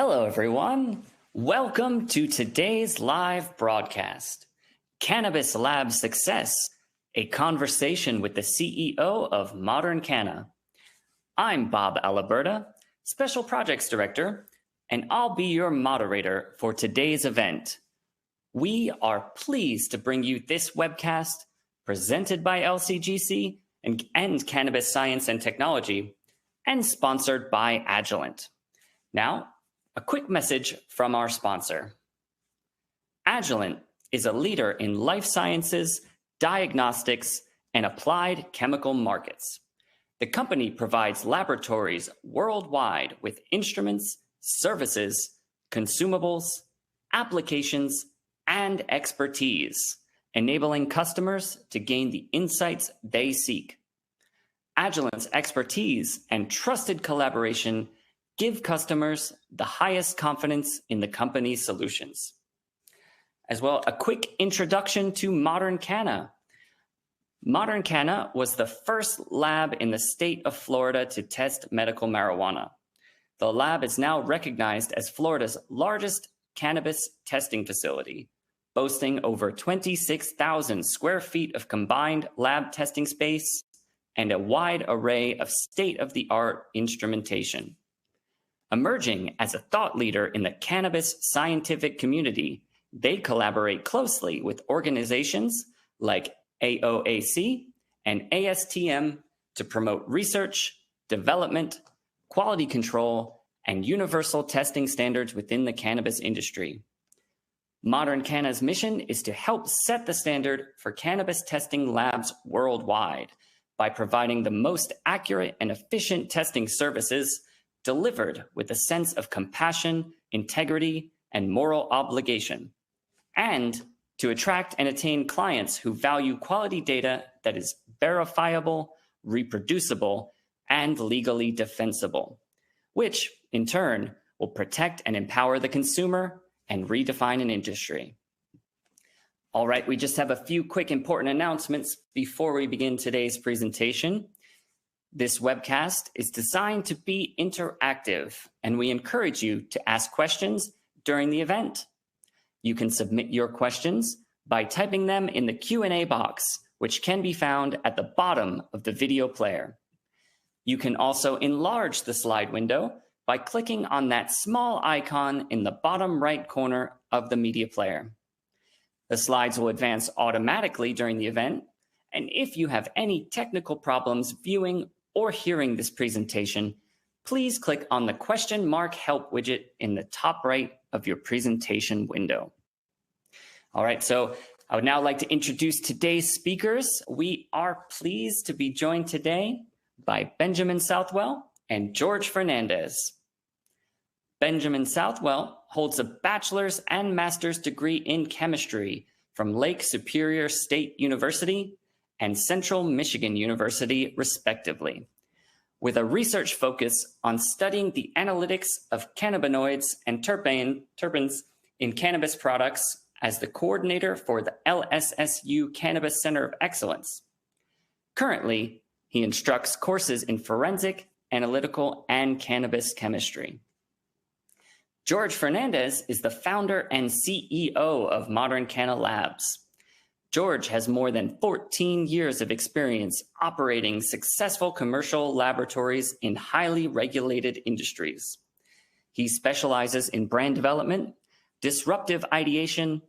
Hello, everyone. Welcome to today's live broadcast, Cannabis Lab Success, a conversation with the CEO of Modern Canna. I'm Bob Aliberta, Special Projects Director, and I'll be your moderator for today's event. We are pleased to bring you this webcast presented by LCGC and Cannabis Science and Technology and sponsored by Agilent. Now, a quick message from our sponsor. Agilent is a leader in life sciences, diagnostics, and applied chemical markets. The company provides laboratories worldwide with instruments, services, consumables, applications, and expertise, enabling customers to gain the insights they seek. Agilent's expertise and trusted collaboration give customers the highest confidence in the company's solutions. As well, a quick introduction to Modern Canna. Modern Canna was the first lab in the state of Florida to test medical marijuana. The lab is now recognized as Florida's largest cannabis testing facility, boasting over 26,000 square feet of combined lab testing space and a wide array of state-of-the-art instrumentation. Emerging as a thought leader in the cannabis scientific community, they collaborate closely with organizations like AOAC and ASTM to promote research, development, quality control, and universal testing standards within the cannabis industry. Modern Canna's mission is to help set the standard for cannabis testing labs worldwide by providing the most accurate and efficient testing services delivered with a sense of compassion, integrity, and moral obligation, and to attract and attain clients who value quality data that is verifiable, reproducible, and legally defensible, which, in turn, will protect and empower the consumer and redefine an industry. All right, we just have a few quick important announcements before we begin today's presentation. This webcast is designed to be interactive, and we encourage you to ask questions during the event. You can submit your questions by typing them in the Q&A box, which can be found at the bottom of the video player. You can also enlarge the slide window by clicking on that small icon in the bottom right corner of the media player. The slides will advance automatically during the event, and if you have any technical problems viewing or hearing this presentation, please click on the question mark help widget in the top right of your presentation window. All right, so I would now like to introduce today's speakers. We are pleased to be joined today by Ben Southwell and George Fernandez. Ben Southwell holds a bachelor's and master's degree in chemistry from Lake Superior State University and Central Michigan University, respectively, with a research focus on studying the analytics of cannabinoids and terpenes in cannabis products as the coordinator for the LSSU Cannabis Center of Excellence. Currently, he instructs courses in forensic, analytical, and cannabis chemistry. George Fernandez is the founder and CEO of Modern Canna Labs. George has more than 14 years of experience operating successful commercial laboratories in highly regulated industries. He specializes in brand development, disruptive ideation,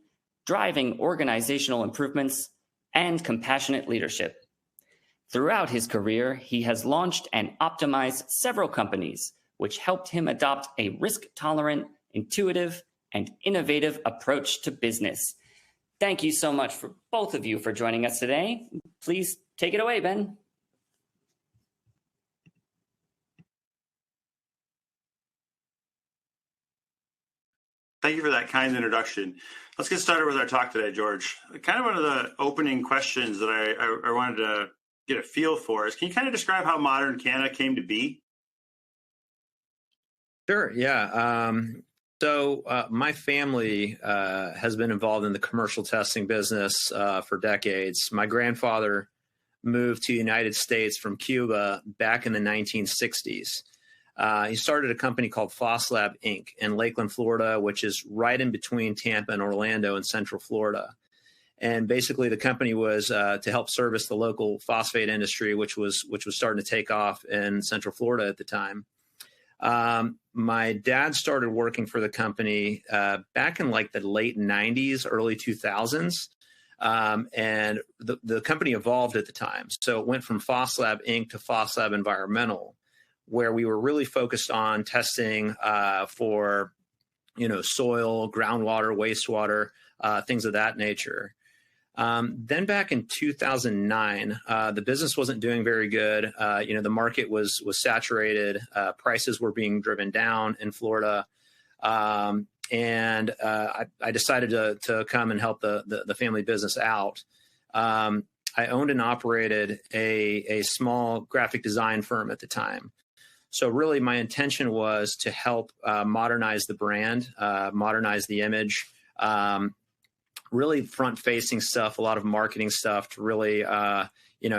driving organizational improvements, and compassionate leadership. Throughout his career, he has launched and optimized several companies, which helped him adopt a risk-tolerant, intuitive, and innovative approach to business. Thank you so much for both of you for joining us today. Please take it away, Ben. Thank you for that kind introduction. Let's get started with our talk today, George. Kind of one of the opening questions that I wanted to get a feel for is, can you kind of describe how Modern Canna came to be? Sure, yeah. So my family has been involved in the commercial testing business for decades. My grandfather moved to the United States from Cuba back in the 1960s. He started a company called FosLab Inc. in Lakeland, Florida, which is right in between Tampa and Orlando in Central Florida. And basically, the company was to help service the local phosphate industry, which was starting to take off in Central Florida at the time. My dad started working for the company back in like the late 90s, early 2000s. And the company evolved at the time. So it went from FosLab Inc. to FosLab Environmental, where we were really focused on testing for, soil, groundwater, wastewater, things of that nature. Then back in 2009, the business wasn't doing very good. The market was saturated. Prices were being driven down in Florida. And I decided to come and help the family business out. I owned and operated a small graphic design firm at the time. So really my intention was to help modernize the brand, modernize the image, really front-facing stuff, a lot of marketing stuff to really,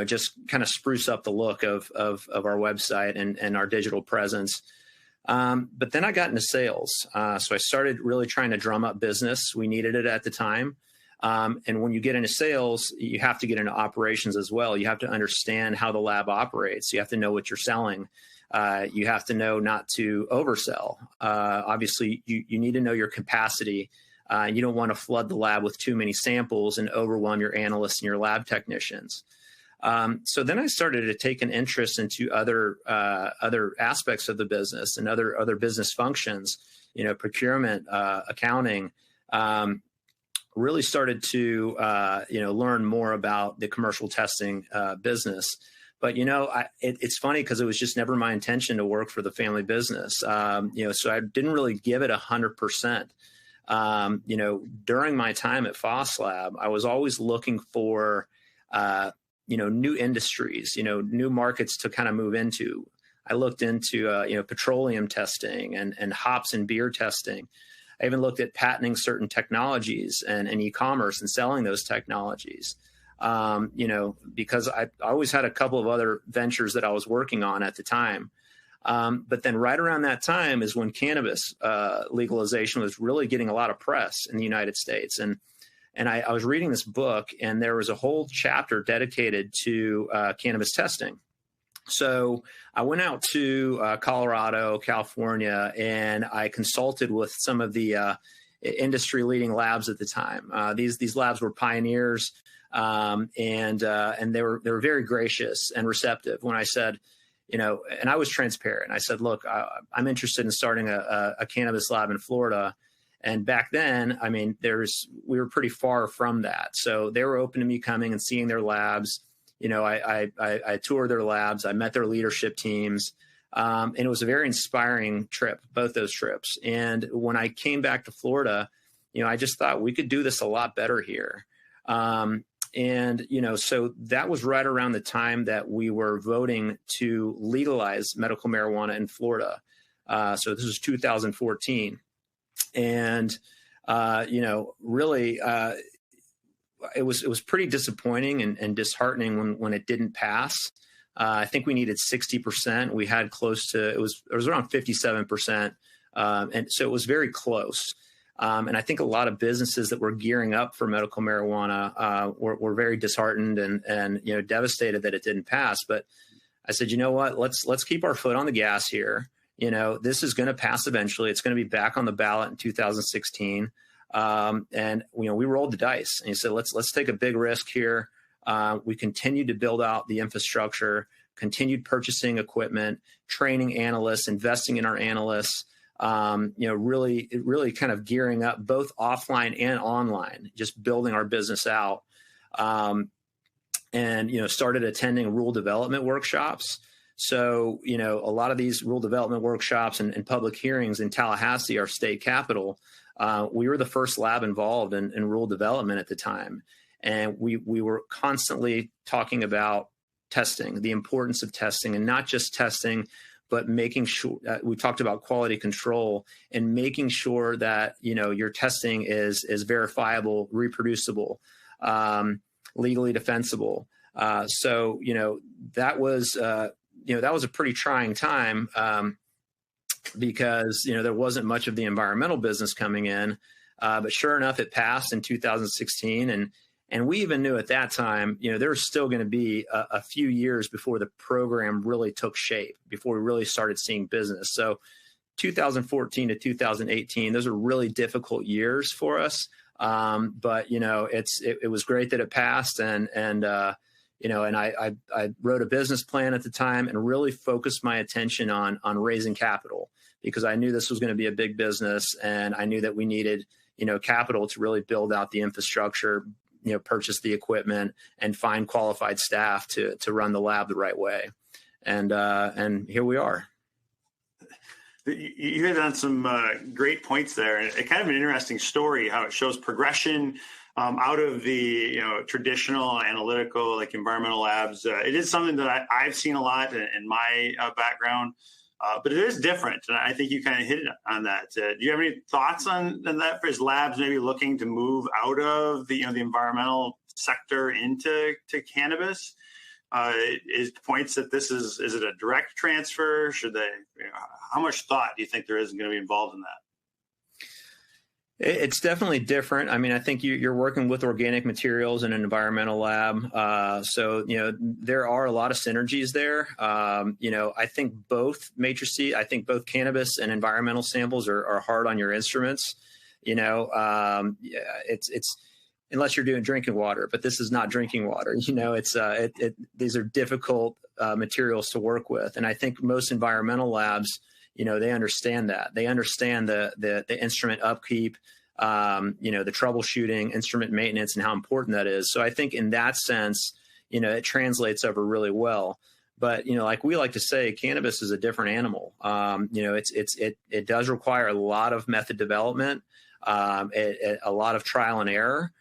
just kind of spruce up the look of our website and our digital presence. But then I got into sales. So I started really trying to drum up business. We needed it at the time. And when you get into sales, you have to get into operations as well. You have to understand how the lab operates. You have to know what you're selling. You have to know not to oversell. Obviously, you need to know your capacity. You don't want to flood the lab with too many samples and overwhelm your analysts and your lab technicians. So then I started to take an interest into other aspects of the business and other business functions, procurement, accounting, really started to, learn more about the commercial testing business. But, it's funny because it was just never my intention to work for the family business. So I didn't really give it 100%. During my time at FosLab, I was always looking for, new industries, new markets to kind of move into. I looked into, petroleum testing and hops and beer testing. I even looked at patenting certain technologies and e-commerce and selling those technologies, because I always had a couple of other ventures that I was working on at the time. But then right around that time is when cannabis legalization was really getting a lot of press in the United States. And I was reading this book, and there was a whole chapter dedicated to cannabis testing. So I went out to Colorado, California, and I consulted with some of the industry leading labs at the time. These labs were pioneers, and they were very gracious and receptive when I said, and I was transparent. I said, look, I'm interested in starting a cannabis lab in Florida. And back then, we were pretty far from that. So they were open to me coming and seeing their labs. I toured their labs. I met their leadership teams. And it was a very inspiring trip, both those trips. And when I came back to Florida, I just thought we could do this a lot better here. So that was right around the time that we were voting to legalize medical marijuana in Florida. So this was 2014. And, really, it was pretty disappointing and disheartening when it didn't pass. I think we needed 60%. We had it was around 57%. And so it was very close. And I think a lot of businesses that were gearing up for medical marijuana were very disheartened and devastated that it didn't pass. But I said, you know what, let's keep our foot on the gas here. This is going to pass eventually. It's going to be back on the ballot in 2016. And we rolled the dice and he said, let's take a big risk here. We continued to build out the infrastructure, continued purchasing equipment, training analysts, investing in our analysts, really kind of gearing up both offline and online, just building our business out. And started attending rule development workshops. So, a lot of these rule development workshops and public hearings in Tallahassee, our state capital, we were the first lab involved in rule development at the time. And we were constantly talking about testing, the importance of testing, and not just testing, but making sure we talked about quality control and making sure that, your testing is verifiable, reproducible, legally defensible. So, that was a pretty trying time. because, there wasn't much of the environmental business coming in. But sure enough, it passed in 2016. And we even knew at that time, there was still going to be a few years before the program really took shape, before we really started seeing business. So 2014 to 2018, those are really difficult years for us. But it was great that it passed, and I wrote a business plan at the time and really focused my attention on raising capital, because I knew this was going to be a big business, and I knew that we needed capital to really build out the infrastructure, purchase the equipment, and find qualified staff to run the lab the right way. And here we are. You hit on some great points there, and it's kind of an interesting story how it shows progression out of the traditional analytical, like environmental labs. It is something that I've seen a lot in my background, but it is different, and I think you kind of hit on that. Do you have any thoughts on that for his labs maybe looking to move out of the the environmental sector into cannabis? Is points that this is it a direct transfer? Should they? How much thought do you think there is going to be involved in that? It's definitely different. I mean, I think you're working with organic materials in an environmental lab. So, there are a lot of synergies there. I think both matrices, I think both cannabis and environmental samples are hard on your instruments. It's unless you're doing drinking water, but this is not drinking water. These are difficult materials to work with. And I think most environmental labs, they understand that. They understand the instrument upkeep, the troubleshooting, instrument maintenance, and how important that is. So I think in that sense, it translates over really well. But, like we like to say, cannabis is a different animal. It does require a lot of method development, a lot of trial and error.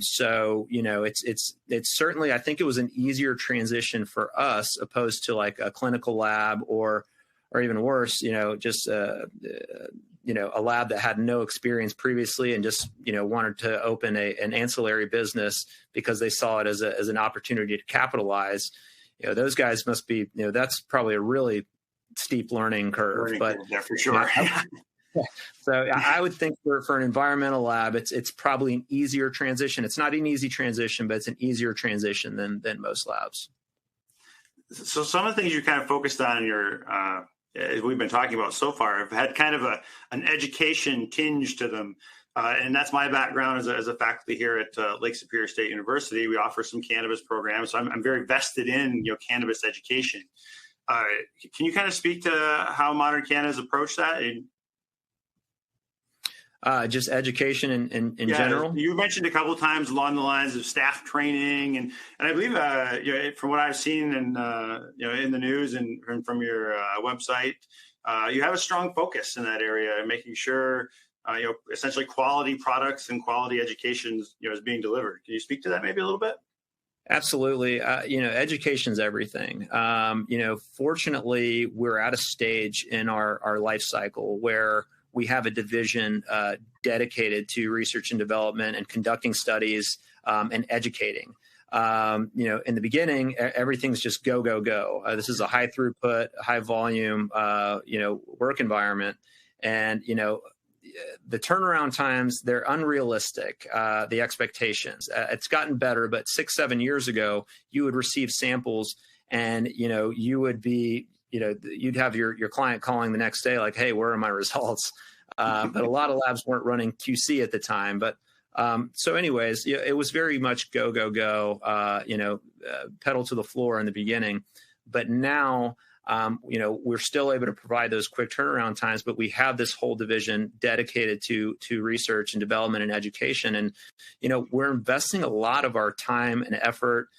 So, it's certainly, I think it was an easier transition for us opposed to like a clinical lab or even worse, just, a lab that had no experience previously and just, wanted to open an ancillary business because they saw it as an opportunity to capitalize. Those guys must be, that's probably a really steep learning curve, yeah, for sure. So I would think for an environmental lab, it's probably an easier transition. It's not an easy transition, but it's an easier transition than most labs. So some of the things you kind of focused on in your, as we've been talking about so far, have had kind of an education tinge to them. And that's my background as a faculty here at Lake Superior State University. We offer some cannabis programs. So I'm very vested in cannabis education. Can you kind of speak to how Modern Canna has approached that? Just education in general. You mentioned a couple of times along the lines of staff training, and I believe from what I've seen in the news and from your website, you have a strong focus in that area, making sure essentially quality products and quality education is being delivered. Can you speak to that maybe a little bit? Absolutely. Education's everything. Fortunately, we're at a stage in our life cycle where we have a division dedicated to research and development and conducting studies and educating. In the beginning, everything's just go, go, go. This is a high throughput, high volume, work environment. And, the turnaround times, they're unrealistic, the expectations. It's gotten better, but 6-7 years ago, you would receive samples and, you would be, you'd have your client calling the next day like, hey, where are my results? But a lot of labs weren't running QC at the time. But so anyways, it was very much go, go, go, pedal to the floor in the beginning. But now, we're still able to provide those quick turnaround times, but we have this whole division dedicated to research and development and education. And, we're investing a lot of our time and effort,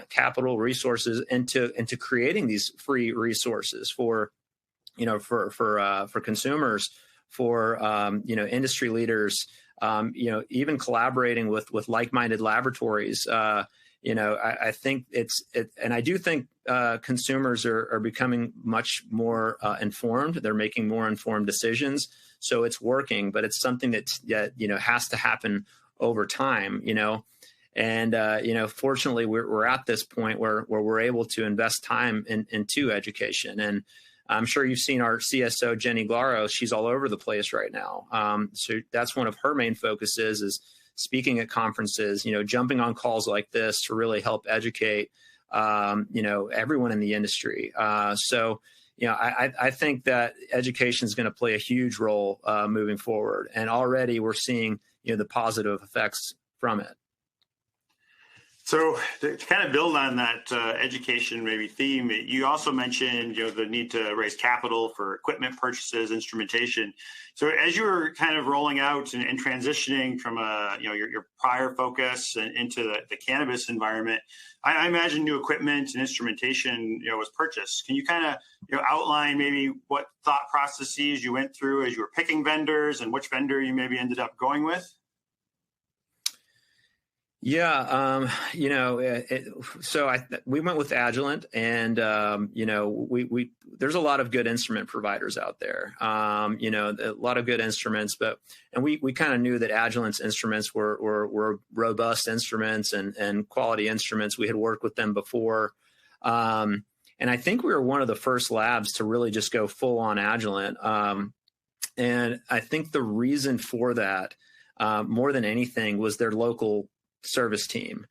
capital resources into creating these free resources for consumers, for industry leaders, even collaborating with like-minded laboratories. I think and I do think consumers are becoming much more informed. They're making more informed decisions. So it's working, but it's something that has to happen over time. And, fortunately, we're at this point where we're able to invest time into education. And, I'm sure you've seen our CSO, Jenny Glaro. She's all over the place right now. So that's one of her main focuses is speaking at conferences, jumping on calls like this to really help educate, everyone in the industry. I think that education is going to play a huge role moving forward. And already we're seeing, the positive effects from it. So to kind of build on that education maybe theme, you also mentioned the need to raise capital for equipment purchases, instrumentation. So as you were kind of rolling out and transitioning from your prior focus into the cannabis environment, I imagine new equipment and instrumentation was purchased. Can you kind of outline maybe what thought processes you went through as you were picking vendors and which vendor you maybe ended up going with? Yeah, we went with Agilent, and we there's a lot of good instrument providers out there. A lot of good instruments, and we kind of knew that Agilent's instruments were robust instruments and quality instruments. We had worked with them before, and I think we were one of the first labs to really just go full on Agilent. And I think the reason for that, more than anything, was their local service team.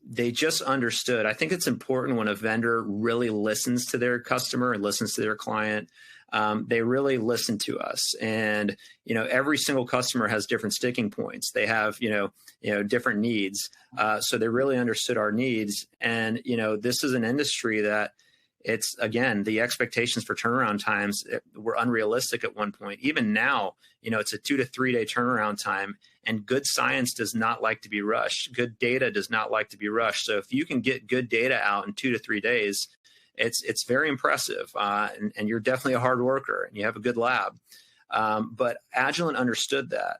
They just understood. I think it's important when a vendor really listens to their customer and listens to their client. They really listen to us, and every single customer has different sticking points. They have different needs, so they really understood our needs. And this is an industry that it's, again, the expectations for turnaround times were unrealistic at one point. Even now, it's a 2 to 3 day turnaround time, and good science does not like to be rushed. Good data does not like to be rushed. So if you can get good data out in 2 to 3 days, it's very impressive. And you're definitely a hard worker and you have a good lab. But Agilent understood that.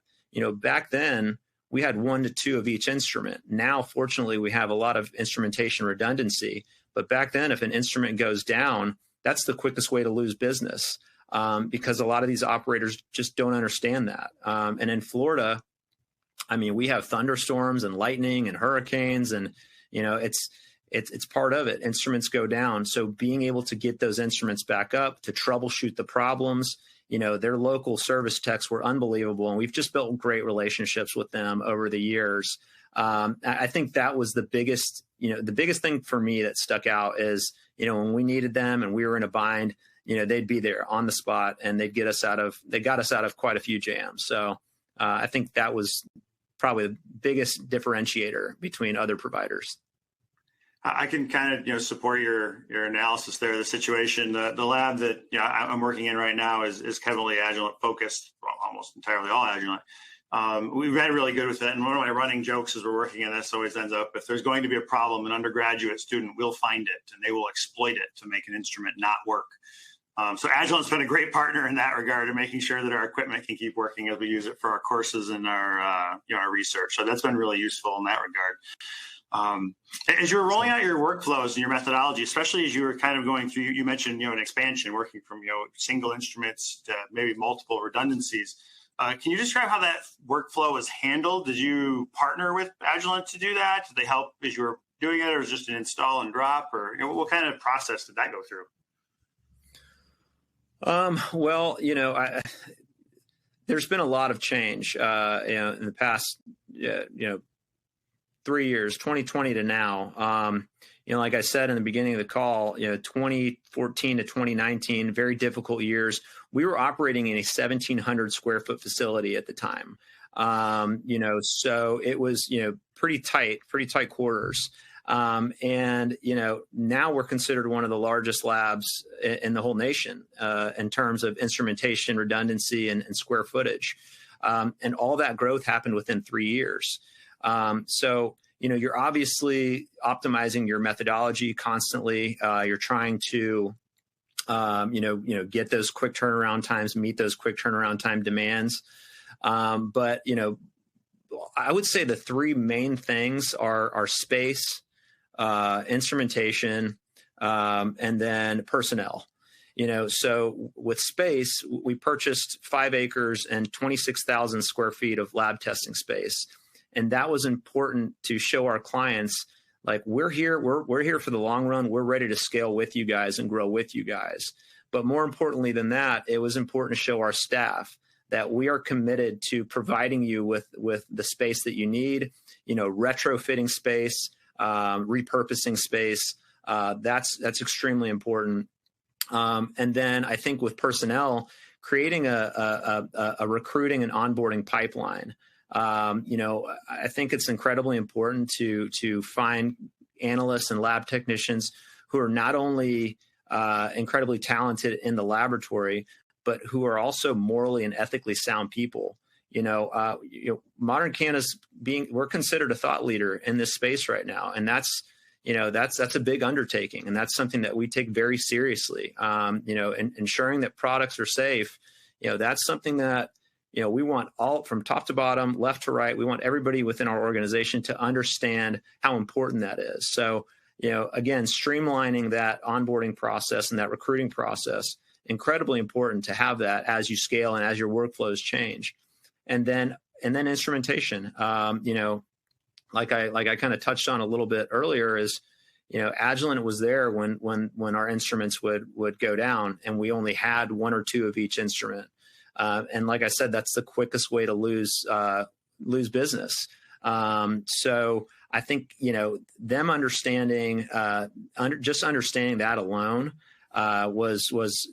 Back then we had 1 to 2 of each instrument. Now, fortunately, we have a lot of instrumentation redundancy. But back then, if an instrument goes down, that's the quickest way to lose business, because a lot of these operators just don't understand that. And in Florida, we have thunderstorms and lightning and hurricanes, and it's part of it. Instruments go down, so being able to get those instruments back up to troubleshoot the problems. Their local service techs were unbelievable, and we've just built great relationships with them over the years. I think that was the biggest thing for me that stuck out is, when we needed them and we were in a bind, they'd be there on the spot, and they got us out of quite a few jams. So I think that was probably the biggest differentiator between other providers. I can kind of support your analysis there of the situation. The lab that I'm working in right now is heavily Agilent focused, well, almost entirely all Agilent. We've been really good with it. And one of my running jokes as we're working on this always ends up, if there's going to be a problem, an undergraduate student will find it and they will exploit it to make an instrument not work. So Agilent's been a great partner in that regard, in making sure that our equipment can keep working as we use it for our courses and our research. So that's been really useful in that regard. As you were rolling out your workflows and your methodology, especially as you were kind of going through, you mentioned an expansion, working from single instruments to maybe multiple redundancies. Can you describe how that workflow was handled? Did you partner with Agilent to do that? Did they help as you were doing it, or was it just an install and drop, or what kind of process did that go through? There's been a lot of change, in the past, 3 years, 2020 to now. Like I said in the beginning of the call, 2014 to 2019, very difficult years. We were operating in a 1,700 square foot facility at the time. So it was, pretty tight quarters. Now we're considered one of the largest labs in the whole nation, in terms of instrumentation, redundancy, and square footage. And all that growth happened within 3 years. So you're obviously optimizing your methodology constantly. You're trying to, get those quick turnaround times, meet those quick turnaround time demands. But I would say the 3 main things are space, instrumentation, and then personnel. So with space, we purchased 5 acres and 26,000 square feet of lab testing space. And that was important to show our clients, like we're here for the long run. We're ready to scale with you guys and grow with you guys. But more importantly than that, it was important to show our staff that we are committed to providing you with the space that you need, retrofitting space, repurposing space. That's extremely important. And then I think with personnel, creating a recruiting and onboarding pipeline. I think it's incredibly important to find analysts and lab technicians who are not only incredibly talented in the laboratory, but who are also morally and ethically sound people. Modern Canna's we're considered a thought leader in this space right now, and that's a big undertaking, and that's something that we take very seriously. And ensuring that products are safe, that's something that we want all from top to bottom, left to right. We want everybody within our organization to understand how important that is. So, again, streamlining that onboarding process and that recruiting process, incredibly important to have that as you scale and as your workflows change. And then instrumentation, like I kind of touched on a little bit earlier, is Agilent was there when our instruments would go down, and we only had one or two of each instrument. And like I said, that's the quickest way to lose business. So I think them understanding just understanding that alone was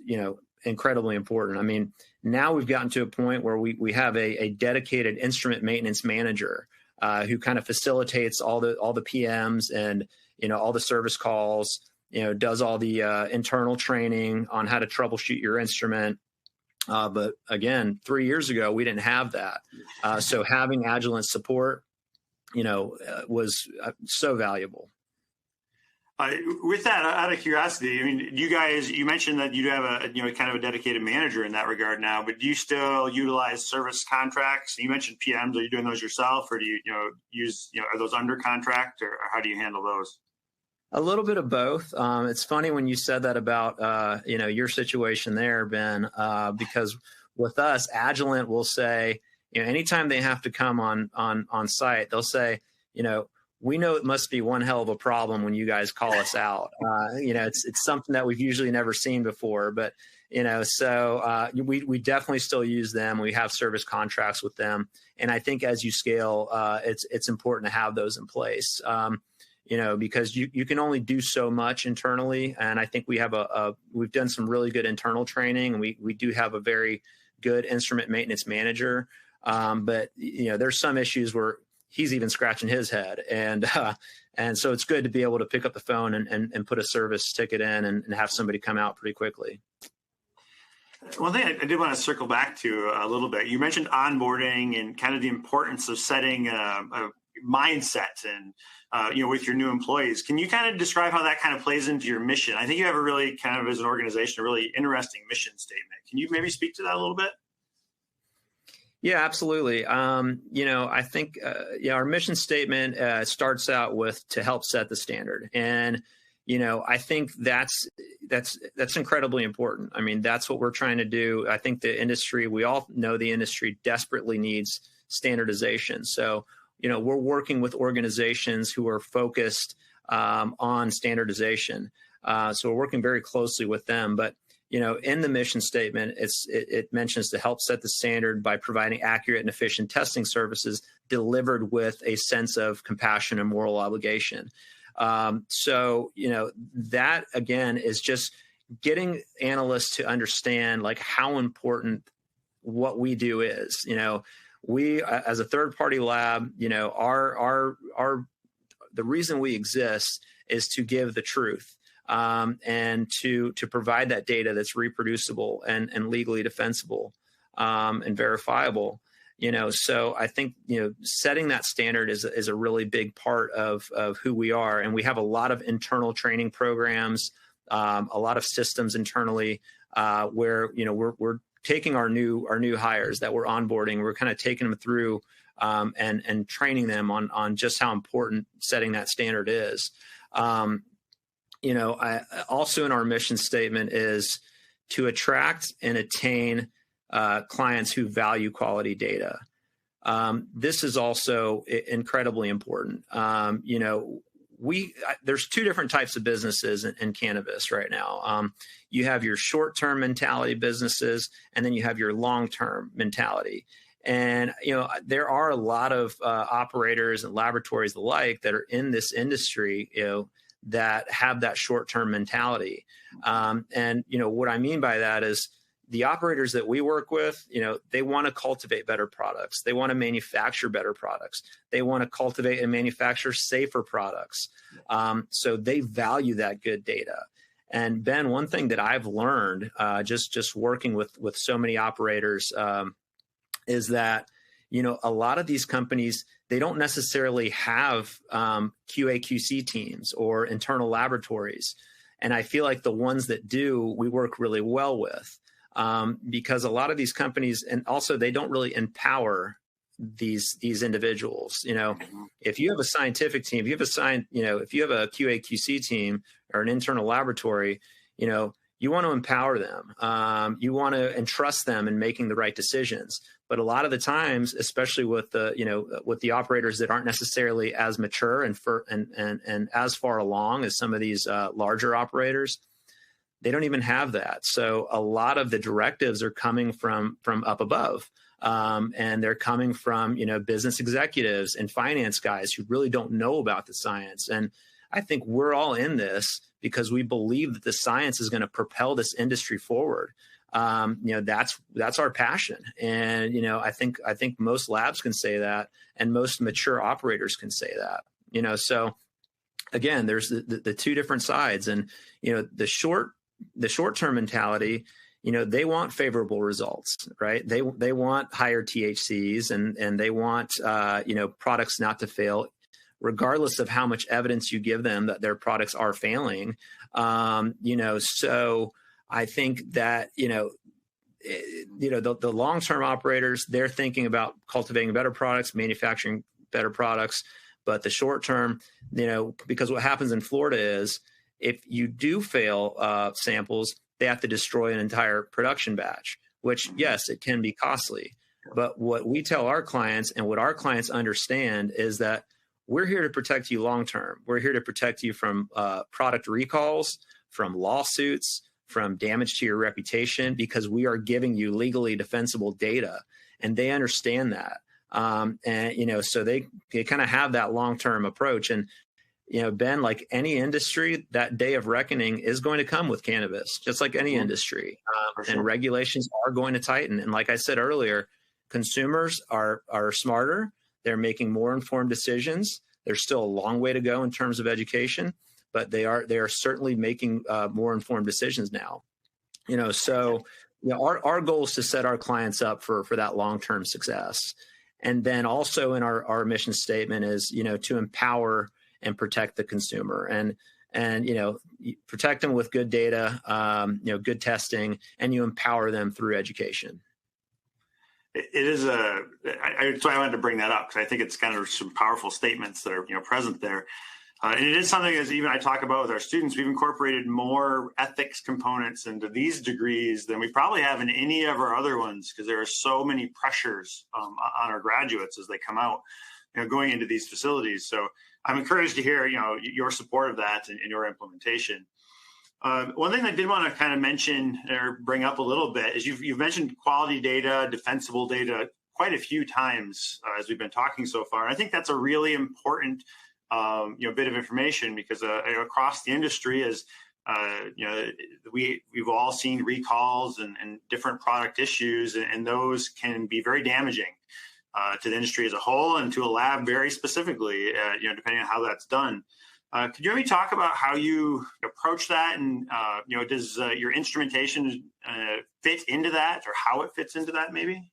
incredibly important. I mean, now we've gotten to a point where we have a dedicated instrument maintenance manager who kind of facilitates all the PMs and all the service calls, does all the internal training on how to troubleshoot your instrument. But again, 3 years ago, we didn't have that. So having Agilent support, was so valuable. With that, out of curiosity, I mean, you mentioned that you have a kind of a dedicated manager in that regard now, but do you still utilize service contracts? You mentioned PMs. Are you doing those yourself, or do you use are those under contract, or how do you handle those? A little bit of both. It's funny when you said that about your situation there, Ben, because with us, Agilent will say, anytime they have to come on site, they'll say, we know it must be one hell of a problem when you guys call us out. It's something that we've usually never seen before, but so we definitely still use them. We have service contracts with them, and I think as you scale, it's important to have those in place. Because you can only do so much internally, and I think we've done some really good internal training, and we do have a very good instrument maintenance manager. But there's some issues where he's even scratching his head, and so it's good to be able to pick up the phone and put a service ticket in and have somebody come out pretty quickly. One thing I did want to circle back to a little bit. You mentioned onboarding and kind of the importance of setting a mindset and with your new employees. Can you kind of describe how that kind of plays into your mission? I think you have a really kind of, as an organization, a really interesting mission statement. Can you maybe speak to that a little bit? Yeah, absolutely. I think our mission statement starts out with to help set the standard, and I think that's incredibly important. I mean, that's what we're trying to do. I think the industry, we all know the industry desperately needs standardization. So we're working with organizations who are focused on standardization. So we're working very closely with them. But in the mission statement, it mentions to help set the standard by providing accurate and efficient testing services delivered with a sense of compassion and moral obligation. So that again is just getting analysts to understand like how important what we do is. We, as a third-party lab, the reason we exist is to give the truth and to provide that data that's reproducible and legally defensible and verifiable. So I think setting that standard is a really big part of who we are, and we have a lot of internal training programs, a lot of systems internally where we're taking our new hires that we're onboarding. We're kind of taking them through and training them on just how important setting that standard is. I also in our mission statement is to attract and attain clients who value quality data. This is also incredibly important. there's two different types of businesses in cannabis right now. You have your short-term mentality businesses, and then you have your long-term mentality. And, there are a lot of operators and laboratories alike that are in this industry, that have that short-term mentality. And, what I mean by that is the operators that we work with, they want to cultivate better products. They want to manufacture better products. They want to cultivate and manufacture safer products. So they value that good data. And Ben, one thing that I've learned just working with so many operators is that, a lot of these companies, they don't necessarily have QA/QC teams or internal laboratories. And I feel like the ones that do, we work really well with. Because a lot of these companies, and also they don't really empower these individuals. If you have a scientific team, if you have a QA/QC team or an internal laboratory, you want to empower them. You want to entrust them in making the right decisions. But a lot of the times, especially with the operators that aren't necessarily as mature and as far along as some of these larger operators, they don't even have that. So a lot of the directives are coming from up above. And they're coming from, business executives and finance guys who really don't know about the science. And I think we're all in this because we believe that the science is going to propel this industry forward. That's our passion. And, I think most labs can say that, and most mature operators can say that, so again, there's the two different sides. And, the short-term mentality, they want favorable results, right? They want higher THCs and they want, products not to fail, regardless of how much evidence you give them that their products are failing. So I think that, the long-term operators, they're thinking about cultivating better products, manufacturing better products. But the short term, because what happens in Florida is if you do fail samples, they have to destroy an entire production batch, which, yes, it can be costly. But what we tell our clients and what our clients understand is that we're here to protect you long term. We're here to protect you from product recalls, from lawsuits, from damage to your reputation, because we are giving you legally defensible data. And they understand that. So they kind of have that long-term approach. And, Ben, like any industry, that day of reckoning is going to come with cannabis, just like any industry. Sure. And regulations are going to tighten. And like I said earlier, consumers are smarter. They're making more informed decisions. There's still a long way to go in terms of education, but they are certainly making more informed decisions now. Our goal is to set our clients up for that long-term success. And then also in our mission statement is, to empower and protect the consumer and protect them with good data, good testing, and you empower them through education. It is so I wanted to bring that up because I think it's kind of some powerful statements that are, present there. And it is something, as even I talk about with our students, we've incorporated more ethics components into these degrees than we probably have in any of our other ones, because there are so many pressures on our graduates as they come out, going into these facilities. So I'm encouraged to hear, your support of that and your implementation. One thing I did want to kind of mention or bring up a little bit is you've mentioned quality data, defensible data quite a few times as we've been talking so far. And I think that's a really important bit of information because across the industry, as we've all seen recalls and different product issues, and those can be very damaging to the industry as a whole and to a lab very specifically, depending on how that's done. Could you maybe talk about how you approach that, and does your instrumentation fit into that, or how it fits into that, maybe?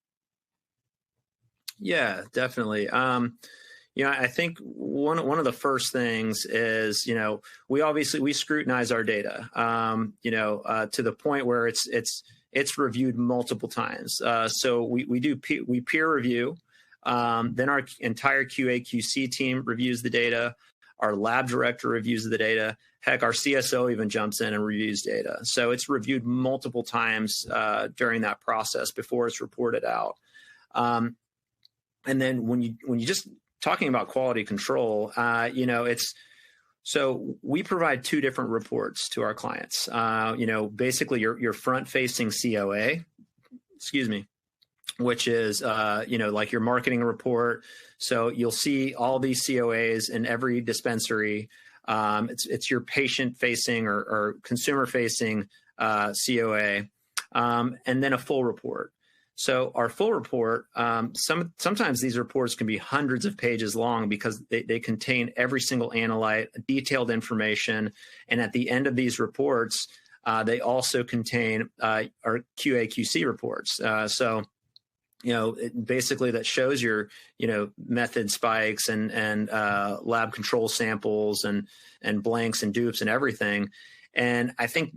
Yeah, definitely. I think one of the first things is, we scrutinize our data, to the point where it's reviewed multiple times. So we peer review, then our entire QA/QC team reviews the data. Our lab director reviews the data. Heck, our CSO even jumps in and reviews data. So it's reviewed multiple times during that process before it's reported out. And then when you just talking about quality control, So we provide two different reports to our clients. Basically your front-facing COA, which is, like your marketing report. So you'll see all these COAs in every dispensary. It's your patient-facing or consumer-facing COA, and then a full report. So our full report, sometimes these reports can be hundreds of pages long because they contain every single analyte, detailed information. And at the end of these reports, they also contain our QA/QC reports. Basically that shows your, method spikes and lab control samples and blanks and dupes and everything. And I think,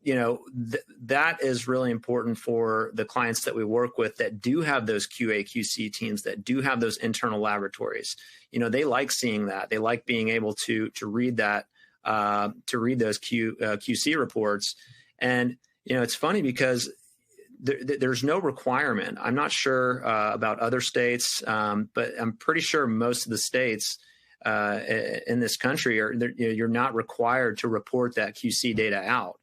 that is really important for the clients that we work with that do have those QA/QC teams, that do have those internal laboratories. They like seeing that. They like being able to read that, to read those QC reports. And, it's funny because there's no requirement. I'm not sure about other states, but I'm pretty sure most of the states in this country you're not required to report that QC data out.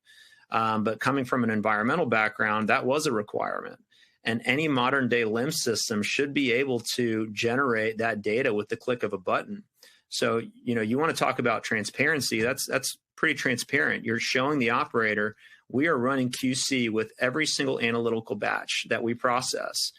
But coming from an environmental background, that was a requirement. And any modern day LIMS system should be able to generate that data with the click of a button. So, you want to talk about transparency. That's pretty transparent. You're showing the operator, we are running QC with every single analytical batch that we process.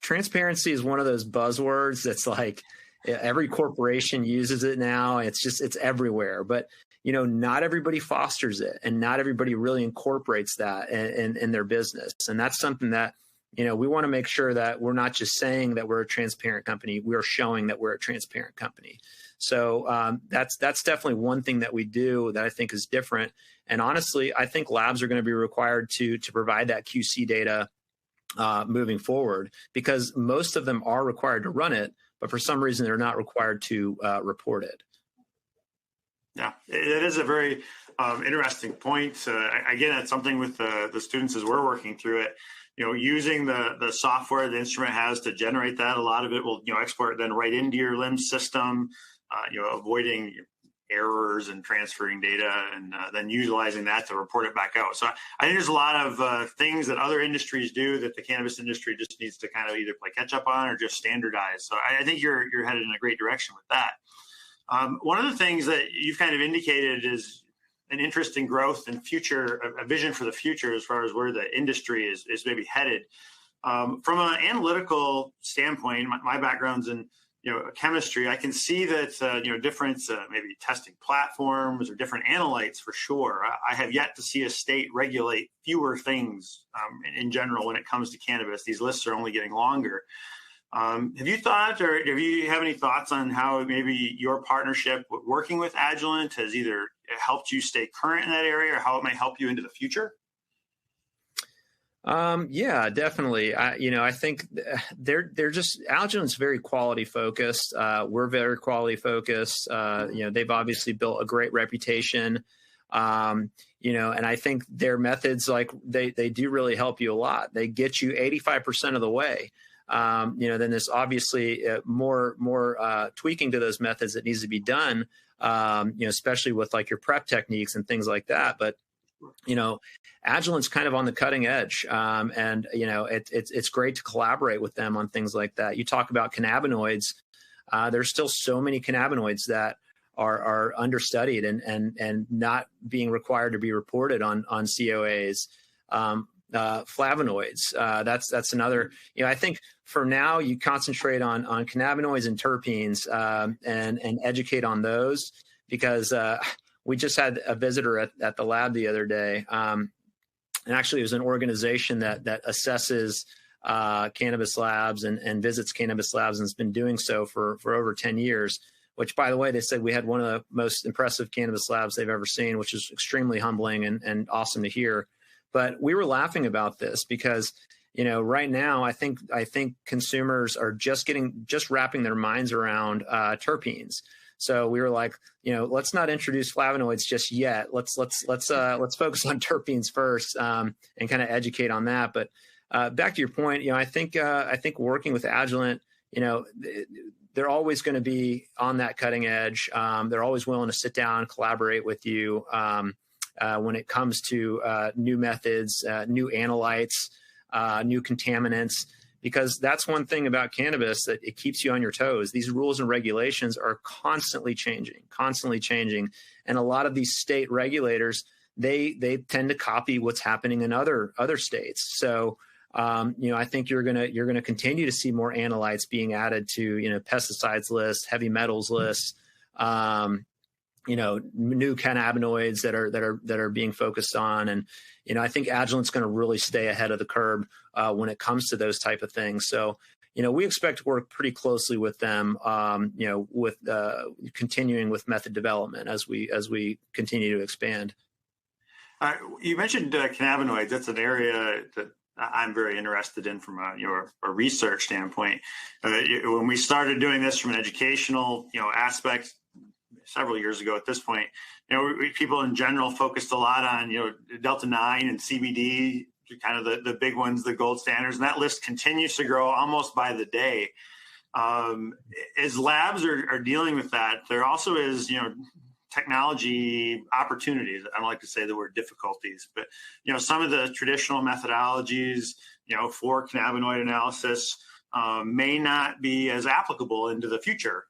Transparency is one of those buzzwords that's like every corporation uses it now. It's everywhere. But not everybody fosters it, and not everybody really incorporates that in their business. And that's something that, we want to make sure that we're not just saying that we're a transparent company, we are showing that we're a transparent company. So that's definitely one thing that we do that I think is different. And honestly, I think labs are going to be required to provide that QC data moving forward, because most of them are required to run it, but for some reason they're not required to report it. Yeah, it is a very interesting point. Again, it's something with the students as we're working through it. Using the software the instrument has to generate that, a lot of it will export then right into your LIMS system. Avoiding errors and transferring data, and then utilizing that to report it back out. So I think there's a lot of things that other industries do that the cannabis industry just needs to kind of either play catch up on or just standardize. So I think you're headed in a great direction with that. One of the things that you've kind of indicated is an interest in growth and future, a vision for the future as far as where the industry is maybe headed. From an analytical standpoint, my background's in chemistry. I can see that different maybe testing platforms or different analytes for sure. I have yet to see a state regulate fewer things in general when it comes to cannabis. These lists are only getting longer. Have you thought, or have you have any thoughts on how maybe your partnership working with Agilent has either helped you stay current in that area, or how it might help you into the future? Yeah, definitely. I think they're just, Agilent's very quality focused. We're very quality focused. They've obviously built a great reputation. And I think their methods, like they do really help you a lot. They get you 85% of the way. Then there's obviously more tweaking to those methods that needs to be done, especially with like your prep techniques and things like that. But, Agilent's kind of on the cutting edge. And it's great to collaborate with them on things like that. You talk about cannabinoids. There's still so many cannabinoids that are understudied and not being required to be reported on COAs. Flavonoids. That's another, I think for now you concentrate on cannabinoids and terpenes, and educate on those, because, we just had a visitor at the lab the other day. And actually it was an organization that assesses, cannabis labs and visits cannabis labs, and has been doing so for over 10 years, which, by the way, they said we had one of the most impressive cannabis labs they've ever seen, which is extremely humbling and awesome to hear. But we were laughing about this because, right now, I think consumers are just wrapping their minds around terpenes. So we were like, let's not introduce flavonoids just yet. Let's focus on terpenes first, and kind of educate on that. But back to your point, I think working with Agilent, they're always going to be on that cutting edge. They're always willing to sit down and collaborate with you when it comes to new methods, new analytes, new contaminants, because that's one thing about cannabis, that it keeps you on your toes. These rules and regulations are constantly changing. And a lot of these state regulators, they tend to copy what's happening in other states. So, I think you're gonna continue to see more analytes being added to, pesticides lists, heavy metals lists, new cannabinoids that are being focused on. And, I think Agilent's going to really stay ahead of the curve when it comes to those type of things. So, we expect to work pretty closely with them, with continuing with method development as we continue to expand. You mentioned cannabinoids. That's an area that I'm very interested in from a research standpoint. When we started doing this from an educational, aspect several years ago at this point, people in general focused a lot on, Delta-9 and CBD, kind of the big ones, the gold standards, and that list continues to grow almost by the day. As labs are dealing with that, there also is, technology opportunities. I don't like to say the word difficulties, but, some of the traditional methodologies, for cannabinoid analysis may not be as applicable into the future.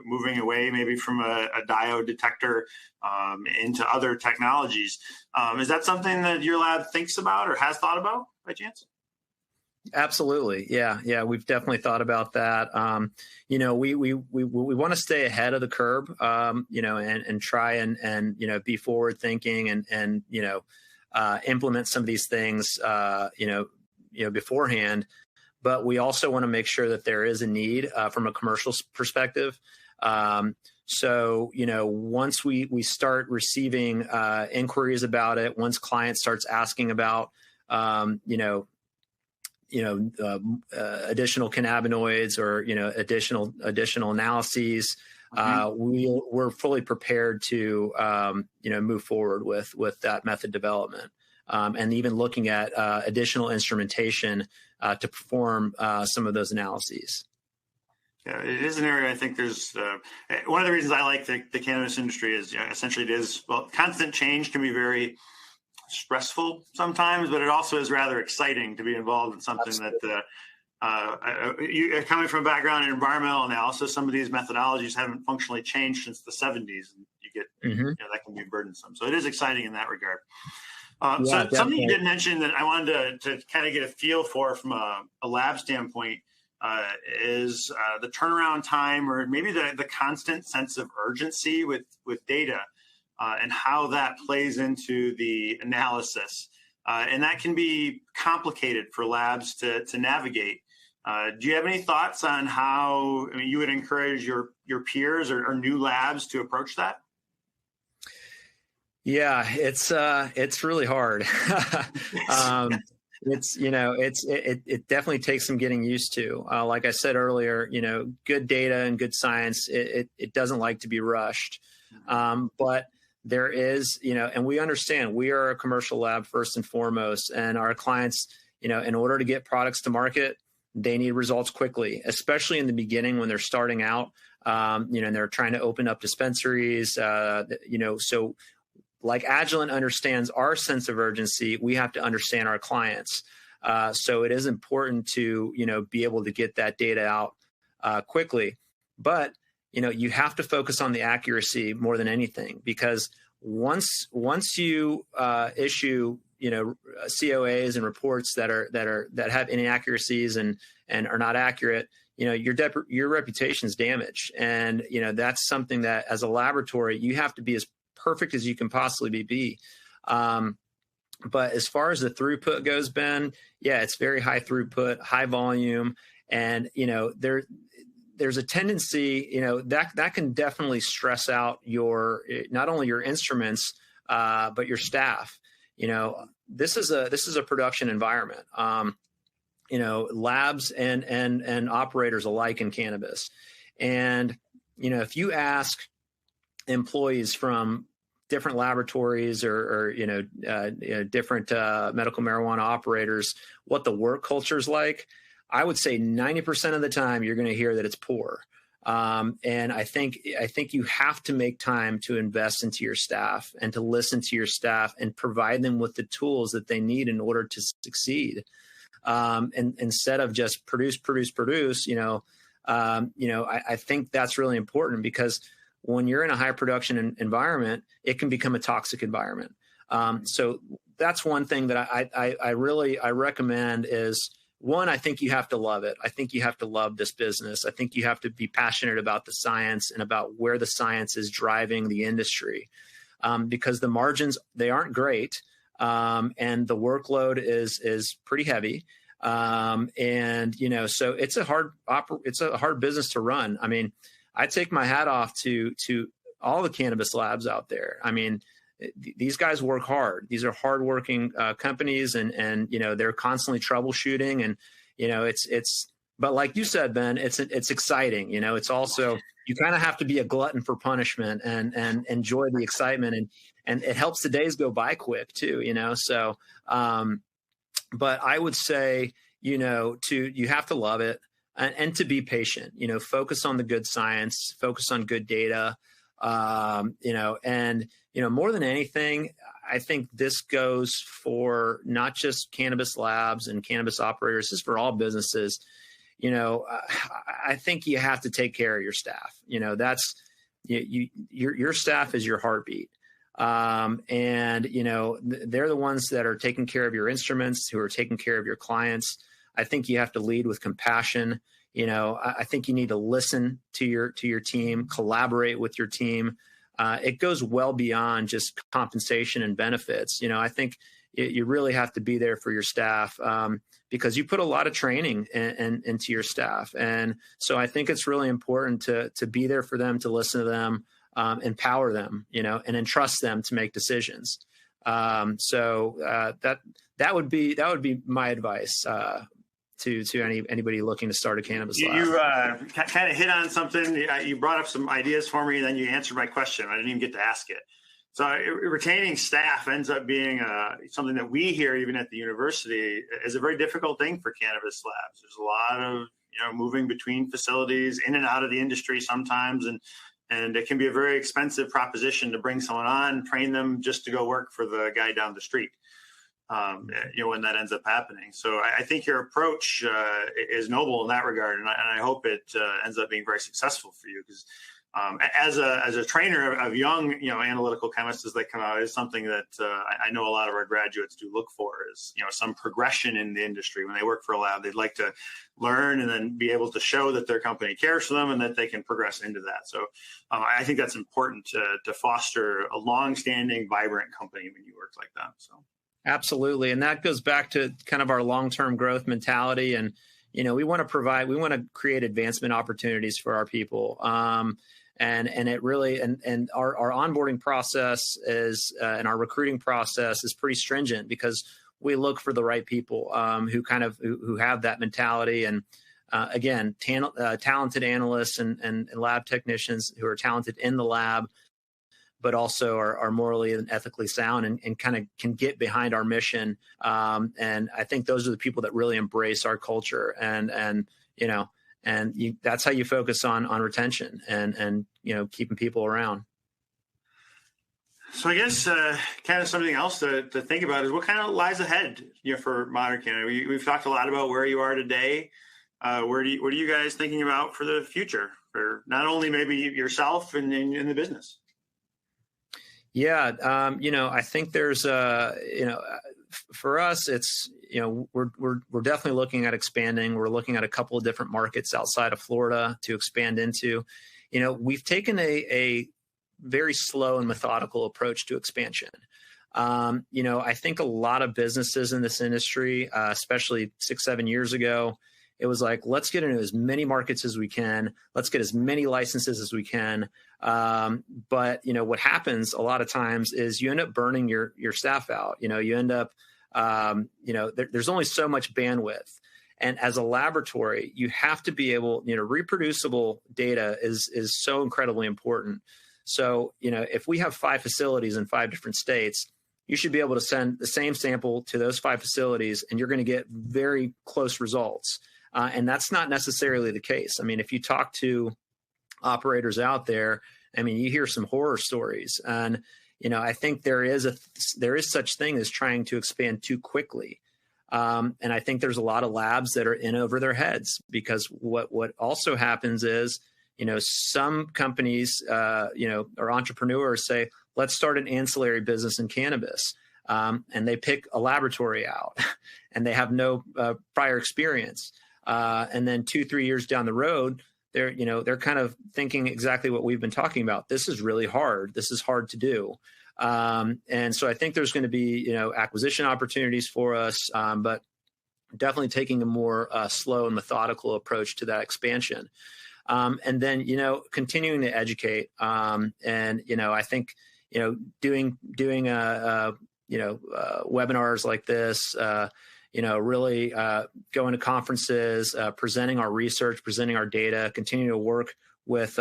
Moving away maybe from a diode detector into other technologies. Is that something that your lab thinks about or has thought about by chance? Absolutely. Yeah. We've definitely thought about that. We want to stay ahead of the curve, and try and be forward thinking and implement some of these things, beforehand. But we also want to make sure that there is a need from a commercial perspective. So, once we start receiving inquiries about it, once clients starts asking about, additional cannabinoids or, additional analyses, we're fully prepared to, move forward with that method development. And even looking at additional instrumentation to perform some of those analyses. Yeah, it is an area I think there's one of the reasons I like the cannabis industry is essentially constant change can be very stressful sometimes, but it also is rather exciting to be involved in something Absolutely. That coming from a background in environmental analysis, some of these methodologies haven't functionally changed since the 70s, and you get that can be burdensome. So it is exciting in that regard. So something you did mention that I wanted to kind of get a feel for from a lab standpoint is the turnaround time, or maybe the constant sense of urgency with data and how that plays into the analysis. And that can be complicated for labs to navigate. Do you have any thoughts on how you would encourage your peers or new labs to approach that? Yeah, it's really hard. It definitely takes some getting used to. Like I said earlier, good data and good science, it doesn't like to be rushed. But there is, and we understand we are a commercial lab first and foremost, and our clients, in order to get products to market, they need results quickly, especially in the beginning when they're starting out, and they're trying to open up dispensaries, so like Agilent understands our sense of urgency, we have to understand our clients. So it is important to, be able to get that data out quickly. But, you have to focus on the accuracy more than anything, because once you issue, COAs and reports that have inaccuracies and are not accurate, your reputation is damaged. And, that's something that as a laboratory, you have to be as perfect as you can possibly be. But as far as the throughput goes, Ben, yeah, it's very high throughput, high volume. And, there's a tendency, that can definitely stress out not only your instruments, but your staff. This is a production environment, labs and operators alike in cannabis. And, if you ask employees from different laboratories or different medical marijuana operators what the work culture is like, I would say 90% of the time you're going to hear that it's poor. And I think you have to make time to invest into your staff and to listen to your staff and provide them with the tools that they need in order to succeed. And instead of just produce, I think that's really important, because when you're in a high production environment, it can become a toxic environment. So that's one thing that I really recommend is, one, I think you have to love it. I think you have to love this business. I think you have to be passionate about the science and about where the science is driving the industry, because the margins, they aren't great, and the workload is pretty heavy. And so it's a hard business to run. I mean, I take my hat off to all the cannabis labs out there. I mean, these guys work hard. These are hardworking companies, and they're constantly troubleshooting, and but like you said, Ben, it's exciting. It's also, you kind of have to be a glutton for punishment and enjoy the excitement, and it helps the days go by quick too. So but I would say, you have to love it, and to be patient, focus on the good science, focus on good data, and, more than anything, I think this goes for not just cannabis labs and cannabis operators, this is for all businesses. I think you have to take care of your staff. That's your staff is your heartbeat. And, they're the ones that are taking care of your instruments, who are taking care of your clients. I think you have to lead with compassion. I think you need to listen to your team, collaborate with your team. It goes well beyond just compensation and benefits. I think you really have to be there for your staff, because you put a lot of training into your staff. And so I think it's really important to be there for them, to listen to them, empower them, and entrust them to make decisions. So that would be my advice to anybody looking to start a cannabis lab. You kind of hit on something. You brought up some ideas for me, and then you answered my question. I didn't even get to ask it. So retaining staff ends up being something that we hear even at the university is a very difficult thing for cannabis labs. There's a lot of moving between facilities, in and out of the industry sometimes, and it can be a very expensive proposition to bring someone on, train them just to go work for the guy down the street. When that ends up happening. So I think your approach is noble in that regard, and I hope it ends up being very successful for you, because as a trainer of young analytical chemists as they come out, is something that I know a lot of our graduates do look for, is some progression in the industry. When they work for a lab, they'd like to learn and then be able to show that their company cares for them and that they can progress into that. So I think that's important to foster a long-standing, vibrant company when you work like that. So. Absolutely. And that goes back to kind of our long-term growth mentality. And, we want to create advancement opportunities for our people. And it really, and our onboarding process and our recruiting process is pretty stringent, because we look for the right people who have that mentality. And again, talented analysts and lab technicians who are talented in the lab, but also are morally and ethically sound and kind of can get behind our mission. And I think those are the people that really embrace our culture, and that's how you focus on retention and keeping people around. So I guess kind of something else to think about is what kind of lies ahead for Modern Canna. We've talked a lot about where you are today. What are you guys thinking about for the future, for not only maybe yourself and in the business? Yeah, I think there's for us, it's we're definitely looking at expanding. We're looking at a couple of different markets outside of Florida to expand into. We've taken a very slow and methodical approach to expansion. I think a lot of businesses in this industry, especially 6-7 years ago, it was like, let's get into as many markets as we can. Let's get as many licenses as we can. But what happens a lot of times is you end up burning your staff out. You end up, there's only so much bandwidth. And as a laboratory, you have to be able, reproducible data is so incredibly important. So, if we have 5 facilities in 5 different states, you should be able to send the same sample to those 5 facilities, and you're going to get very close results. And that's not necessarily the case. I mean, if you talk to operators out there, I mean, you hear some horror stories, and I think there is such thing as trying to expand too quickly. And I think there's a lot of labs that are in over their heads, because what also happens is, some companies, or entrepreneurs say, let's start an ancillary business in cannabis. And they pick a laboratory out and they have no prior experience. And then 2-3 years down the road, they're kind of thinking exactly what we've been talking about. This is really hard. This is hard to do. And so I think there's going to be, acquisition opportunities for us, but definitely taking a more slow and methodical approach to that expansion. And then, continuing to educate. And, I think, doing webinars like this, really going to conferences, presenting our research, presenting our data, continuing to work with,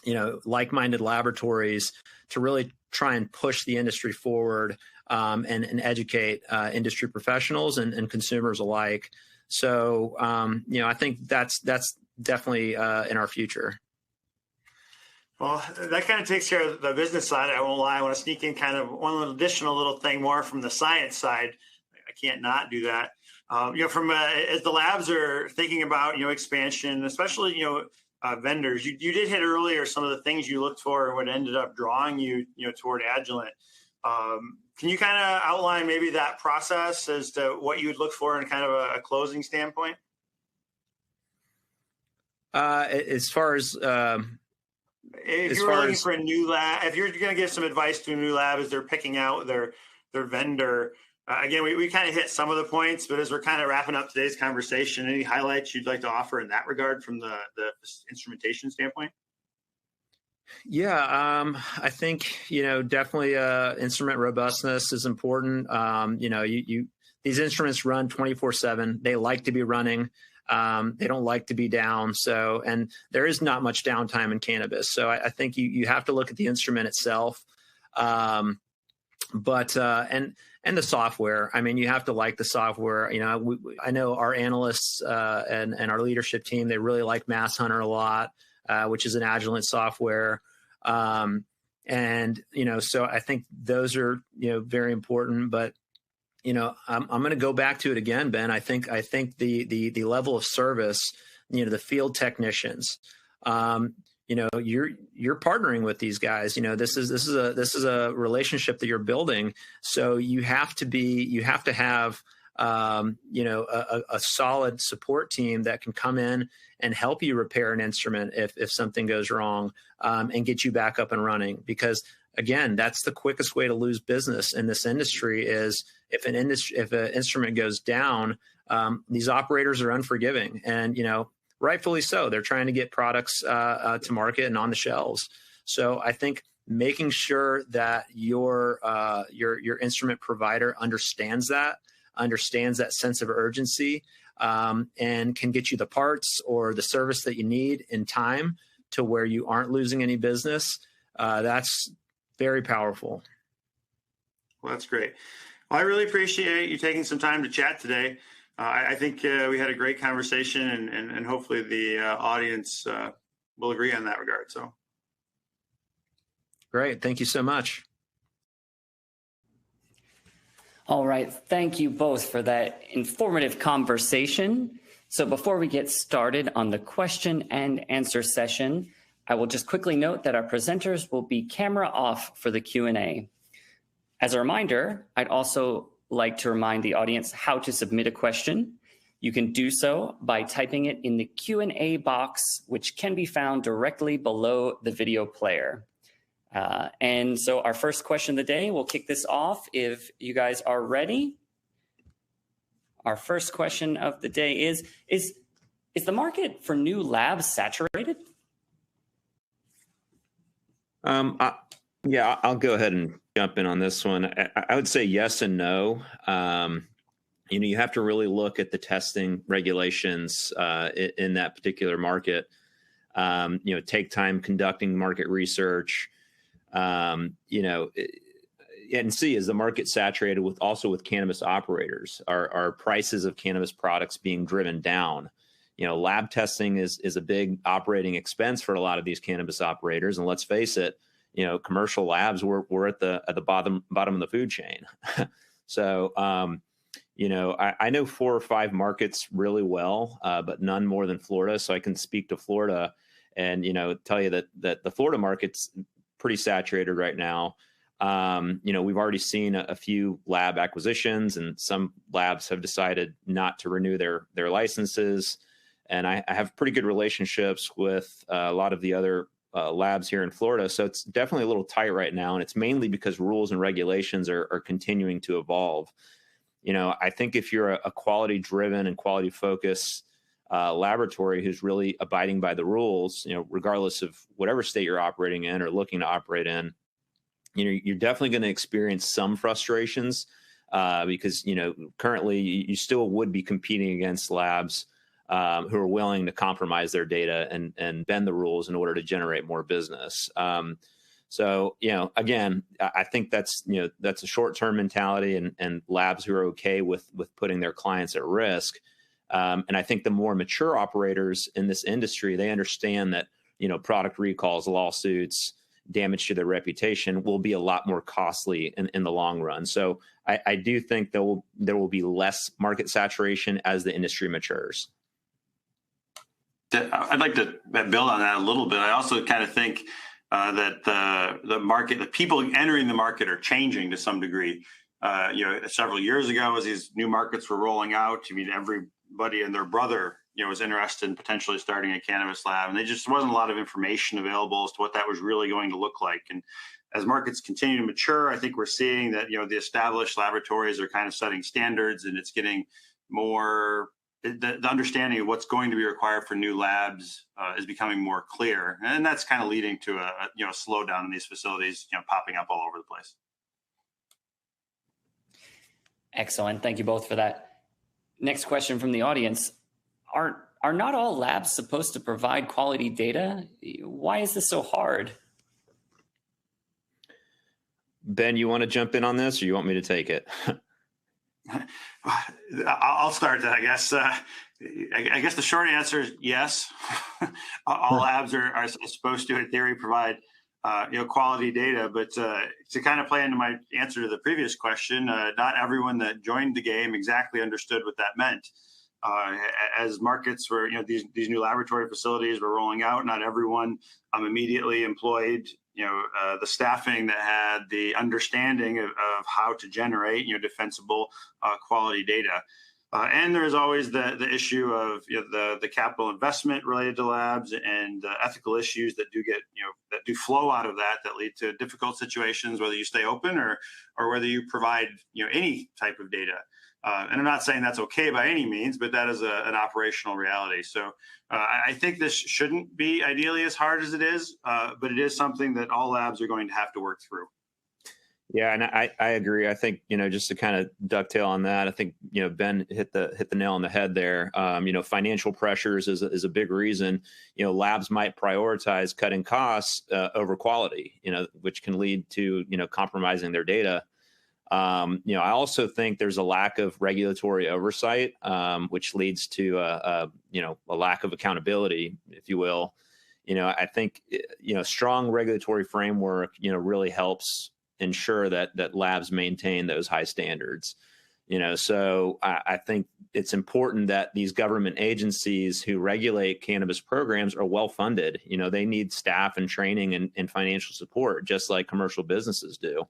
like-minded laboratories to really try and push the industry forward, and educate industry professionals and consumers alike. So, I think that's definitely in our future. Well, that kind of takes care of the business side. I won't lie. I want to sneak in kind of one additional little thing more from the science side. I can't not do that. From as the labs are thinking about, expansion, especially, vendors, you did hit earlier some of the things you looked for and what ended up drawing you, toward Agilent. Can you kind of outline maybe that process as to what you would look for in kind of a closing standpoint? As far as if you were looking for a new lab, if you're going to give some advice to a new lab as they're picking out their vendor, again, we kind of hit some of the points, but as we're kind of wrapping up today's conversation, any highlights you'd like to offer in that regard from the instrumentation standpoint? Yeah, I think, definitely instrument robustness is important. These instruments run 24/7. They like to be running. They don't like to be down. So, and there is not much downtime in cannabis. So I think you have to look at the instrument itself. And the software. I mean, you have to like the software. I know our analysts and our leadership team, they really like Mass Hunter a lot, which is an Agilent software. So I think those are, very important, but I'm going to go back to it again, Ben. I think the level of service, the field technicians, you're partnering with these guys. This is a relationship that you're building. So you have to have a solid support team that can come in and help you repair an instrument if something goes wrong, and get you back up and running. Because again, that's the quickest way to lose business in this industry is if an instrument goes down. These operators are unforgiving, and rightfully so. They're trying to get products to market and on the shelves. So I think making sure that your instrument provider understands that sense of urgency, and can get you the parts or the service that you need in time to where you aren't losing any business. That's very powerful. Well, that's great. Well, I really appreciate you taking some time to chat today. I think we had a great conversation, and hopefully the audience will agree on that regard. So, great. Thank you so much. All right. Thank you both for that informative conversation. So before we get started on the question and answer session, I will just quickly note that our presenters will be camera off for the Q&A. As a reminder, I'd also like to remind the audience how to submit a question. You can do so by typing it in the Q&A box, which can be found directly below the video player. And so our first question of the day, we'll kick this off if you guys are ready. Our first question of the day is the market for new labs saturated? Yeah, I'll go ahead and jump in on this one. I would say yes and no. You have to really look at the testing regulations in that particular market. Take time conducting market research. And see, is the market saturated with cannabis operators? Are prices of cannabis products being driven down? lab testing is a big operating expense for a lot of these cannabis operators. And let's face it, commercial labs, we're at the bottom of the food chain. So, I know 4 or 5 markets really well, but none more than Florida. So I can speak to Florida and, tell you that the Florida market's pretty saturated right now. We've already seen a few lab acquisitions, and some labs have decided not to renew their licenses. And I have pretty good relationships with a lot of the other labs here in Florida. So it's definitely a little tight right now. And it's mainly because rules and regulations are continuing to evolve. I think if you're a quality driven and quality focused laboratory who's really abiding by the rules, regardless of whatever state you're operating in or looking to operate in, you're definitely going to experience some frustrations because, currently you still would be competing against labs who are willing to compromise their data and bend the rules in order to generate more business. So, again, I think that's a short-term mentality and labs who are okay with putting their clients at risk. And I think the more mature operators in this industry, they understand that, product recalls, lawsuits, damage to their reputation will be a lot more costly in the long run. So I do think there will be less market saturation as the industry matures. I'd like to build on that a little bit. I also kind of think that the market, the people entering the market are changing to some degree. Several years ago, as these new markets were rolling out, everybody and their brother, was interested in potentially starting a cannabis lab, and there just wasn't a lot of information available as to what that was really going to look like. And as markets continue to mature, I think we're seeing that, the established laboratories are kind of setting standards, and it's getting more. The understanding of what's going to be required for new labs is becoming more clear, and that's kind of leading to a slowdown in these facilities, popping up all over the place. Excellent. Thank you both for that. Next question from the audience. Are not all labs supposed to provide quality data? Why is this so hard? Ben, you want to jump in on this, or you want me to take it? I'll start that, I guess. I guess the short answer is yes. All labs are supposed to, in theory, provide quality data. But to kind of play into my answer to the previous question, not everyone that joined the game exactly understood what that meant. As markets were, these new laboratory facilities were rolling out, not everyone immediately employed the staffing that had the understanding of how to generate, defensible quality data. And there's always the issue of the capital investment related to labs and ethical issues that do flow out of that lead to difficult situations, whether you stay open or whether you provide any type of data. And I'm not saying that's okay by any means, but that is an operational reality. So I think this shouldn't be ideally as hard as it is, but it is something that all labs are going to have to work through. Yeah, and I agree. I think, just to kind of dovetail on that, I think, Ben hit the nail on the head there. Financial pressures is a big reason, labs might prioritize cutting costs over quality, which can lead to, compromising their data. I also think there's a lack of regulatory oversight, which leads to a lack of accountability, if you will. I think strong regulatory framework really helps ensure that labs maintain those high standards. So I think it's important that these government agencies who regulate cannabis programs are well funded. They need staff and training and financial support, just like commercial businesses do.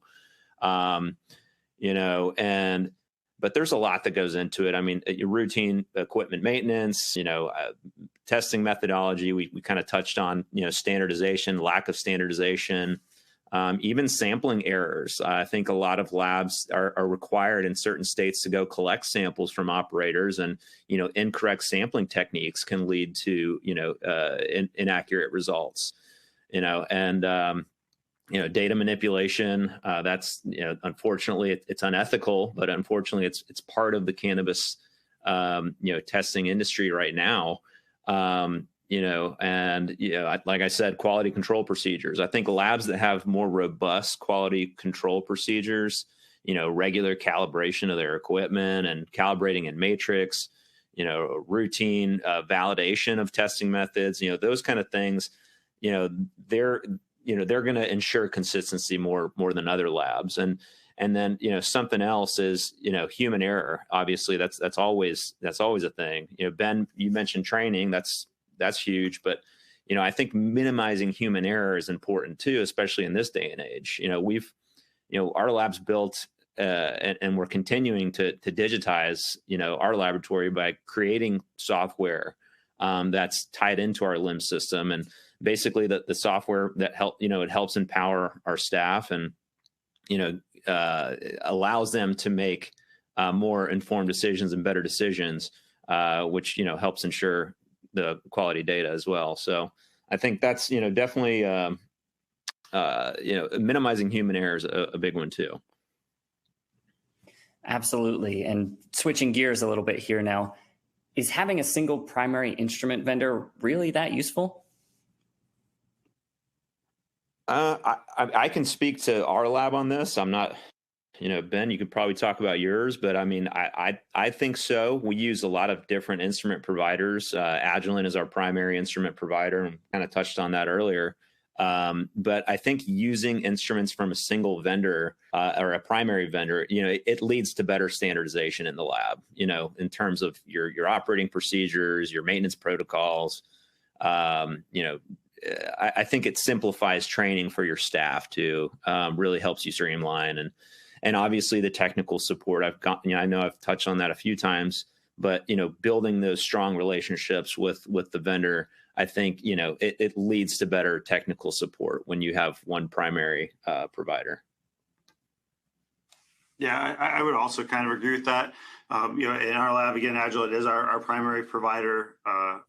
But there's a lot that goes into it. I mean, your routine equipment maintenance, testing methodology. We kind of touched on, standardization, lack of standardization, even sampling errors. I think a lot of labs are required in certain states to go collect samples from operators, and, incorrect sampling techniques can lead to, inaccurate results, data manipulation, that's, unfortunately it's unethical, but unfortunately it's part of the cannabis, testing industry right now. Like I said, quality control procedures. I think labs that have more robust quality control procedures, regular calibration of their equipment and calibrating in matrix, routine validation of testing methods, those kind of things, they're going to ensure consistency more than other labs. And then, something else is, human error. Obviously that's always a thing. Ben, you mentioned training. That's huge. But, I think minimizing human error is important too, especially in this day and age. Our lab's built, and we're continuing to digitize, our laboratory by creating software that's tied into our LIMS system, and basically the software that it helps empower our staff and allows them to make more informed decisions and better decisions, which helps ensure the quality data as well. So I think that's definitely minimizing human error is a big one too. Absolutely. And switching gears a little bit here now, is having a single primary instrument vendor really that useful? I can speak to our lab on this. I'm not, Ben, you could probably talk about yours, but I mean, I think so. We use a lot of different instrument providers. Agilent is our primary instrument provider, and kind of touched on that earlier. But I think using instruments from a single vendor or a primary vendor, it leads to better standardization in the lab, in terms of your operating procedures, your maintenance protocols. I think it simplifies training for your staff too. Really helps you streamline, and obviously the technical support. I know I've touched on that a few times, but building those strong relationships with the vendor, I think it leads to better technical support when you have one primary provider. Yeah, I would also kind of agree with that. In our lab, again, Agilent is our primary provider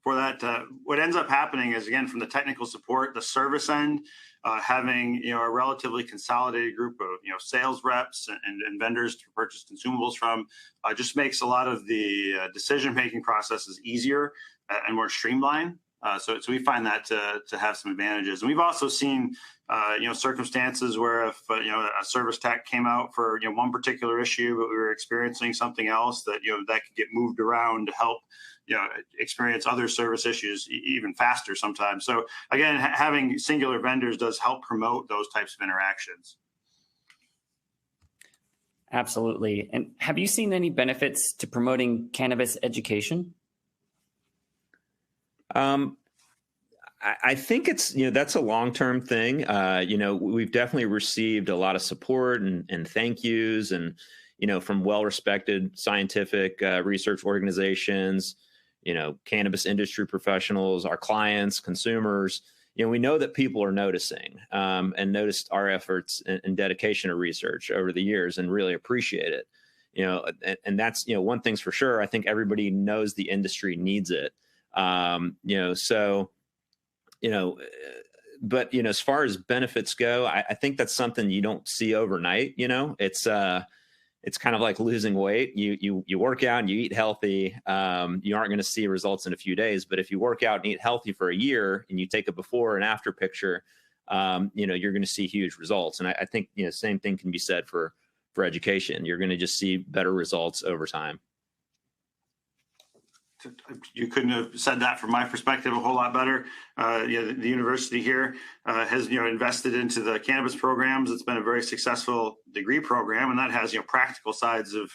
for that. What ends up happening is, again, from the technical support, the service end, having a relatively consolidated group of sales reps and vendors to purchase consumables from just makes a lot of the decision-making processes easier and more streamlined. So we find that to have some advantages. And we've also seen circumstances where if a service tech came out for one particular issue, but we were experiencing something else, that that could get moved around to help experience other service issues even faster sometimes. So again, having singular vendors does help promote those types of interactions. Absolutely. And have you seen any benefits to promoting cannabis education? I think it's, that's a long-term thing. We've definitely received a lot of support and thank yous and, from well-respected scientific research organizations, cannabis industry professionals, our clients, consumers. We know that people are noticing and noticed our efforts and dedication to research over the years and really appreciate it. And that's, one thing's for sure. I think everybody knows the industry needs it. But as far as benefits go, I think that's something you don't see overnight. It's kind of like losing weight. You work out and you eat healthy. You aren't going to see results in a few days, but if you work out and eat healthy for a year and you take a before and after picture, you're going to see huge results. And I think, same thing can be said for education. You're going to just see better results over time. You couldn't have said that from my perspective a whole lot better. The university here has invested into the cannabis programs. It's been a very successful degree program, and that has practical sides of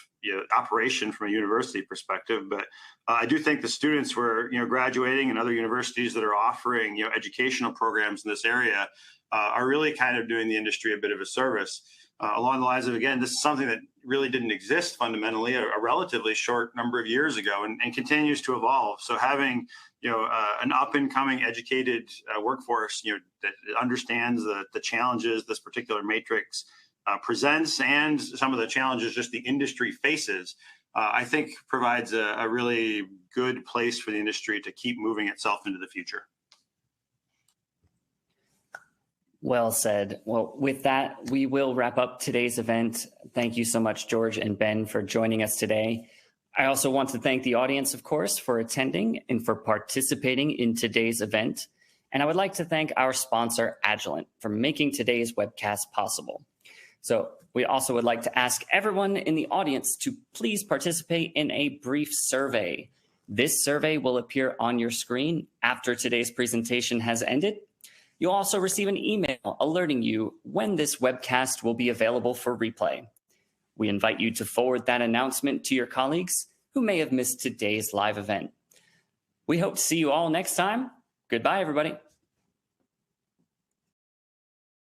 operation from a university perspective. But I do think the students who are graduating and other universities that are offering educational programs in this area are really kind of doing the industry a bit of a service. Along the lines of, again, this is something that really didn't exist fundamentally a relatively short number of years ago and continues to evolve. So having, an up and coming educated workforce, that understands the challenges this particular matrix presents and some of the challenges just the industry faces, I think provides a really good place for the industry to keep moving itself into the future. Well said. Well, with that, we will wrap up today's event. Thank you so much, George and Ben, for joining us today. I also want to thank the audience, of course, for attending and for participating in today's event. And I would like to thank our sponsor, Agilent, for making today's webcast possible. So we also would like to ask everyone in the audience to please participate in a brief survey. This survey will appear on your screen after today's presentation has ended. You'll also receive an email alerting you when this webcast will be available for replay. We invite you to forward that announcement to your colleagues who may have missed today's live event. We hope to see you all next time. Goodbye, everybody.